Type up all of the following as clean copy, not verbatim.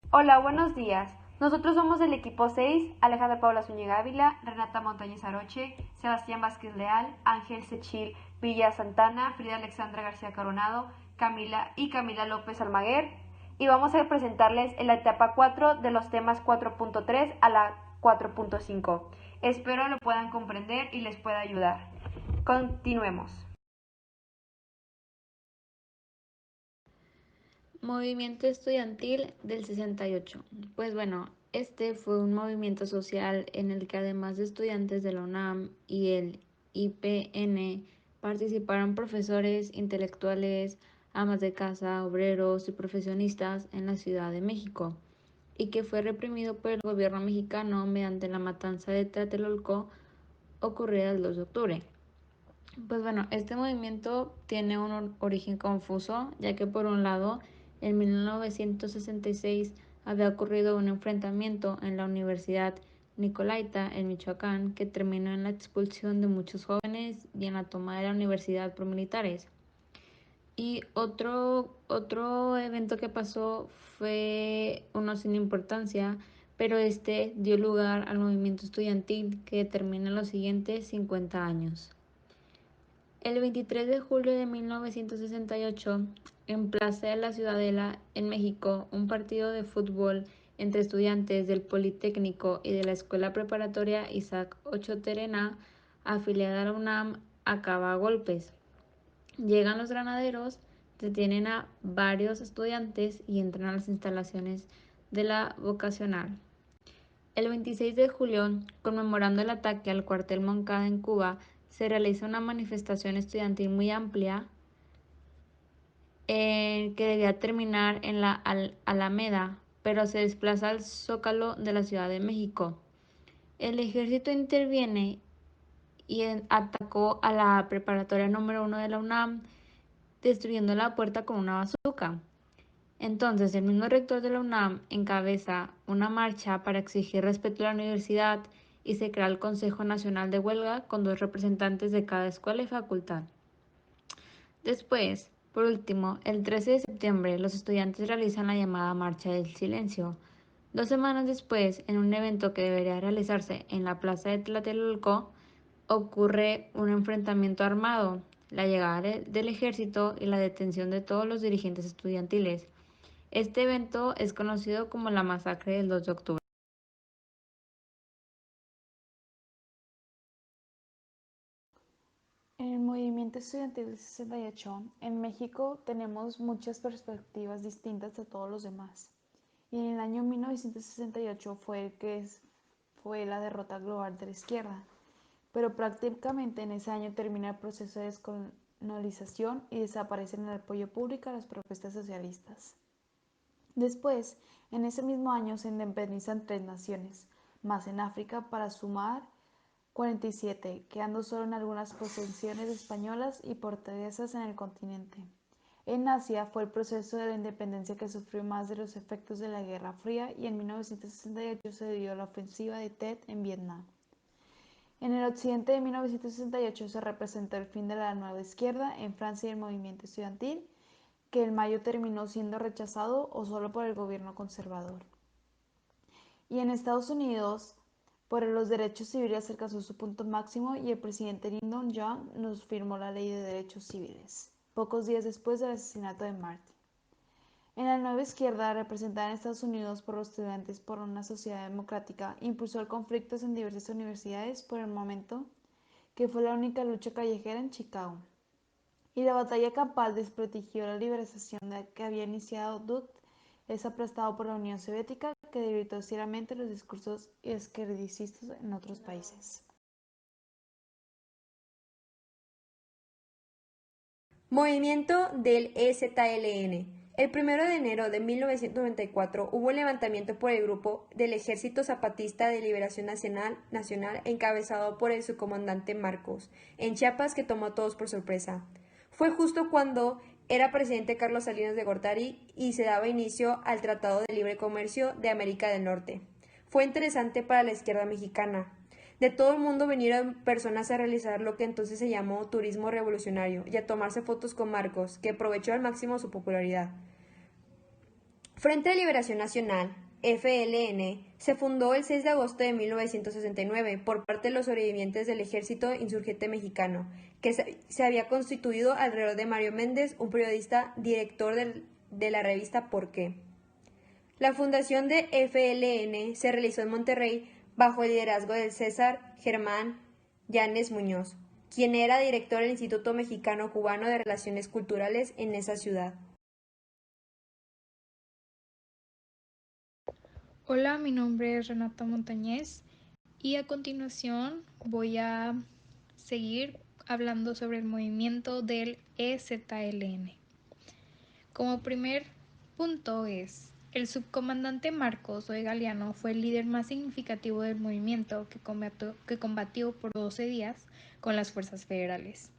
Hola, buenos días. Nosotros somos del equipo 6, Alejandra Paula Zúñiga Ávila, Renata Montañez Aroche, Sebastián Vázquez Leal, Ángel Sechil Villa Santana, Frida Alexandra García Coronado, Camila López Almaguer. Y vamos a presentarles en la etapa 4 de los temas 4.3 a la 4.5. Espero lo puedan comprender y les pueda ayudar. Continuemos. Movimiento estudiantil del 68. Pues bueno, este fue un movimiento social en el que además de estudiantes de la UNAM y el IPN participaron profesores, intelectuales, amas de casa, obreros y profesionistas en la Ciudad de México, y que fue reprimido por el gobierno mexicano mediante la matanza de Tlatelolco ocurrida el 2 de octubre. Pues bueno, este movimiento tiene un origen confuso, ya que por un lado, en 1966 había ocurrido un enfrentamiento en la Universidad Nicolaita en Michoacán que terminó en la expulsión de muchos jóvenes y en la toma de la universidad por militares. Y otro evento que pasó fue uno sin importancia, pero este dio lugar al movimiento estudiantil que termina en los siguientes 50 años. El 23 de julio de 1968, en Plaza de la Ciudadela, en México, un partido de fútbol entre estudiantes del Politécnico y de la Escuela Preparatoria Isaac Ochoa Terena, afiliada a la UNAM, acaba a golpes. Llegan los granaderos, detienen a varios estudiantes y entran a las instalaciones de la vocacional. El 26 de julio, conmemorando el ataque al cuartel Moncada en Cuba, se realiza una manifestación estudiantil muy amplia que debía terminar en la Alameda, pero se desplaza al Zócalo de la Ciudad de México. El ejército interviene y atacó a la preparatoria número 1 de la UNAM, destruyendo la puerta con una bazuca. Entonces, el mismo rector de la UNAM encabeza una marcha para exigir respeto a la universidad y se crea el Consejo Nacional de Huelga con 2 representantes de cada escuela y facultad. Después, por último, el 13 de septiembre, los estudiantes realizan la llamada Marcha del Silencio. 2 semanas después, en un evento que debería realizarse en la plaza de Tlatelolco, ocurre un enfrentamiento armado, la llegada del ejército y la detención de todos los dirigentes estudiantiles. Este evento es conocido como la masacre del 2 de octubre. En el movimiento estudiantil del 68, en México tenemos muchas perspectivas distintas de todos los demás. Y en el año 1968 fue la derrota global de la izquierda, pero prácticamente en ese año termina el proceso de descolonización y desaparece el apoyo público a las propuestas socialistas. Después, en ese mismo año se independizan 3 naciones, más en África para sumar 47, quedando solo en algunas posesiones españolas y portuguesas en el continente. En Asia fue el proceso de la independencia que sufrió más de los efectos de la Guerra Fría y en 1968 se dio la ofensiva de Tet en Vietnam. En el occidente de 1968 se representó el fin de la nueva izquierda en Francia y el movimiento estudiantil, que en mayo terminó siendo rechazado o solo por el gobierno conservador. Y en Estados Unidos, por los derechos civiles alcanzó su punto máximo y el presidente Lyndon Johnson nos firmó la Ley de Derechos Civiles, pocos días después del asesinato de Martin. En la nueva izquierda, representada en Estados Unidos por los estudiantes por una sociedad democrática, impulsó conflictos en diversas universidades por el momento, que fue la única lucha callejera en Chicago. Y la batalla campal desprestigió la liberación que había iniciado Dut es aplastado por la Unión Soviética, que debilitó seriamente los discursos izquierdistas en otros países. Movimiento del EZLN. El 1 de enero de 1994 hubo un levantamiento por el grupo del Ejército Zapatista de Liberación Nacional encabezado por el subcomandante Marcos, en Chiapas, que tomó a todos por sorpresa. Fue justo cuando era presidente Carlos Salinas de Gortari y se daba inicio al Tratado de Libre Comercio de América del Norte. Fue interesante para la izquierda mexicana. De todo el mundo vinieron personas a realizar lo que entonces se llamó turismo revolucionario y a tomarse fotos con Marcos, que aprovechó al máximo su popularidad. Frente de Liberación Nacional, FLN, se fundó el 6 de agosto de 1969 por parte de los sobrevivientes del Ejército Insurgente Mexicano, que se había constituido alrededor de Mario Méndez, un periodista director de la revista ¿Por qué? La fundación de FLN se realizó en Monterrey bajo el liderazgo del César Germán Llanes Muñoz, quien era director del Instituto Mexicano-Cubano de Relaciones Culturales en esa ciudad. Hola, mi nombre es Renata Montañez y a continuación voy a seguir hablando sobre el movimiento del EZLN. Como primer punto el subcomandante Marcos Oe Galeano fue el líder más significativo del movimiento que combatió por 12 días con las fuerzas federales.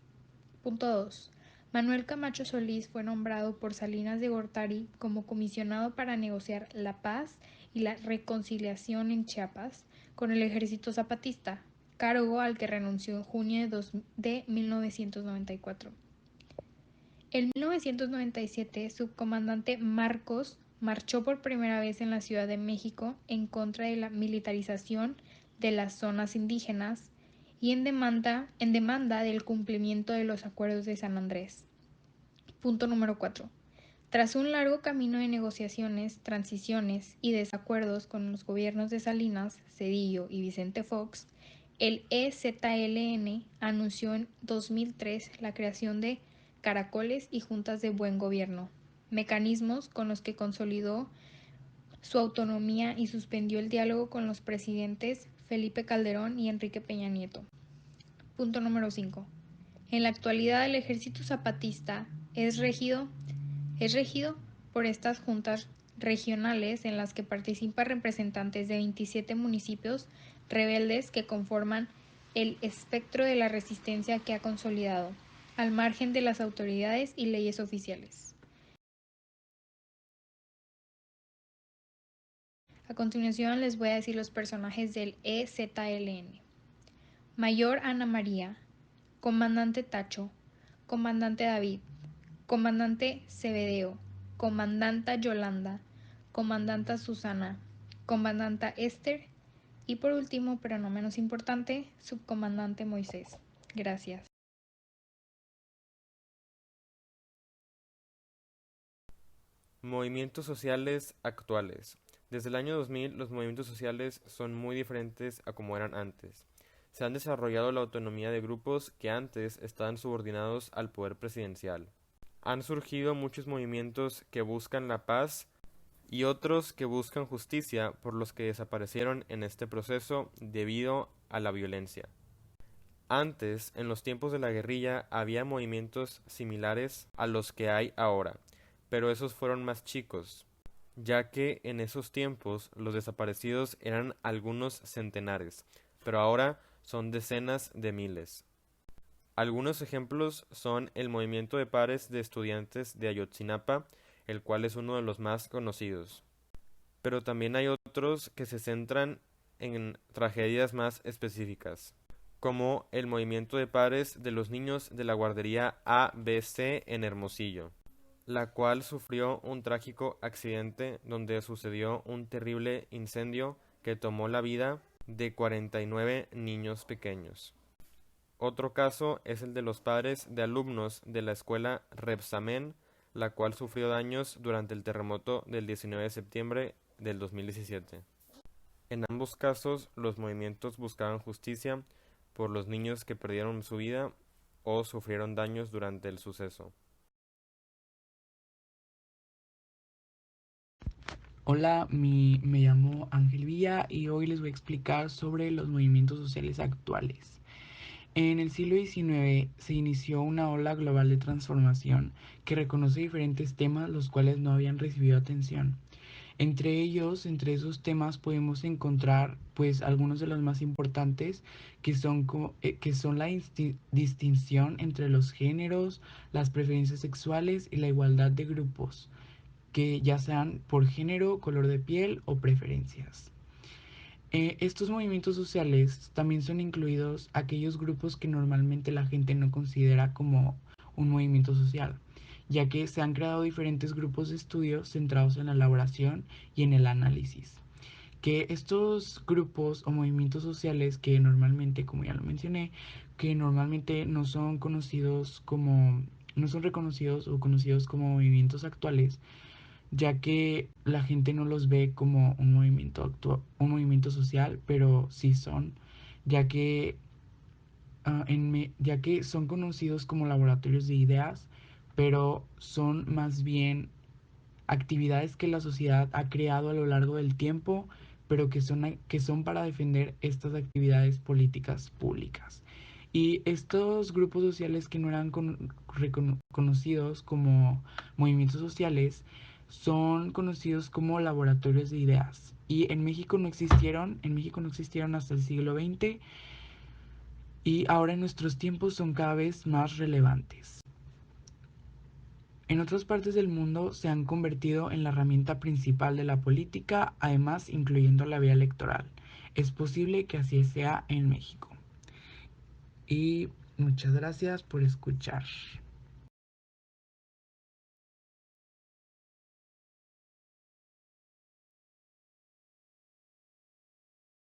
Punto 2. Manuel Camacho Solís fue nombrado por Salinas de Gortari como comisionado para negociar la paz y la reconciliación en Chiapas con el ejército zapatista, cargo al que renunció en junio de 1994. En 1997, subcomandante Marcos marchó por primera vez en la Ciudad de México en contra de la militarización de las zonas indígenas y en demanda del cumplimiento de los acuerdos de San Andrés. Punto número 4. Tras un largo camino de negociaciones, transiciones y desacuerdos con los gobiernos de Salinas, Zedillo y Vicente Fox, el EZLN anunció en 2003 la creación de caracoles y juntas de buen gobierno, mecanismos con los que consolidó su autonomía y suspendió el diálogo con los presidentes Felipe Calderón y Enrique Peña Nieto. Punto número 5. En la actualidad el ejército zapatista es regido por estas juntas regionales en las que participan representantes de 27 municipios rebeldes que conforman el espectro de la resistencia que ha consolidado, al margen de las autoridades y leyes oficiales. A continuación les voy a decir los personajes del EZLN. Mayor Ana María, Comandante Tacho, Comandante David, Comandante Cebedeo, Comandanta Yolanda, Comandanta Susana, Comandanta Esther y por último, pero no menos importante, Subcomandante Moisés. Gracias. Movimientos sociales actuales. Desde el año 2000, los movimientos sociales son muy diferentes a como eran antes. Se han desarrollado la autonomía de grupos que antes estaban subordinados al poder presidencial. Han surgido muchos movimientos que buscan la paz y otros que buscan justicia por los que desaparecieron en este proceso debido a la violencia. Antes, en los tiempos de la guerrilla, había movimientos similares a los que hay ahora, pero esos fueron más chicos, ya que en esos tiempos los desaparecidos eran algunos centenares, pero ahora son decenas de miles. Algunos ejemplos son el movimiento de pares de estudiantes de Ayotzinapa, el cual es uno de los más conocidos. Pero también hay otros que se centran en tragedias más específicas, como el movimiento de pares de los niños de la guardería ABC en Hermosillo, la cual sufrió un trágico accidente donde sucedió un terrible incendio que tomó la vida de 49 niños pequeños. Otro caso es el de los padres de alumnos de la escuela Rebsamen, la cual sufrió daños durante el terremoto del 19 de septiembre del 2017. En ambos casos, los movimientos buscaban justicia por los niños que perdieron su vida o sufrieron daños durante el suceso. Hola, me llamo Ángel Villa y hoy les voy a explicar sobre los movimientos sociales actuales. En el siglo XIX se inició una ola global de transformación que reconoce diferentes temas los cuales no habían recibido atención. Entre esos temas podemos encontrar pues algunos de los más importantes que son la distinción entre los géneros, las preferencias sexuales y la igualdad de grupos, que ya sean por género, color de piel o preferencias. Estos movimientos sociales también son incluidos aquellos grupos que normalmente la gente no considera como un movimiento social, ya que se han creado diferentes grupos de estudio centrados en la elaboración y en el análisis. Que estos grupos o movimientos sociales que normalmente, como ya lo mencioné, que normalmente no son conocidos como, no son reconocidos o conocidos como movimientos actuales, ya que la gente no los ve como un movimiento un movimiento social, pero sí son, ya que ya que son conocidos como laboratorios de ideas, pero son más bien actividades que la sociedad ha creado a lo largo del tiempo, pero que son para defender estas actividades políticas públicas. Y estos grupos sociales que no eran conocidos como movimientos sociales son conocidos como laboratorios de ideas. Y en México no existieron hasta el siglo XX y ahora en nuestros tiempos son cada vez más relevantes. En otras partes del mundo se han convertido en la herramienta principal de la política, además incluyendo la vía electoral. Es posible que así sea en México. Y muchas gracias por escuchar.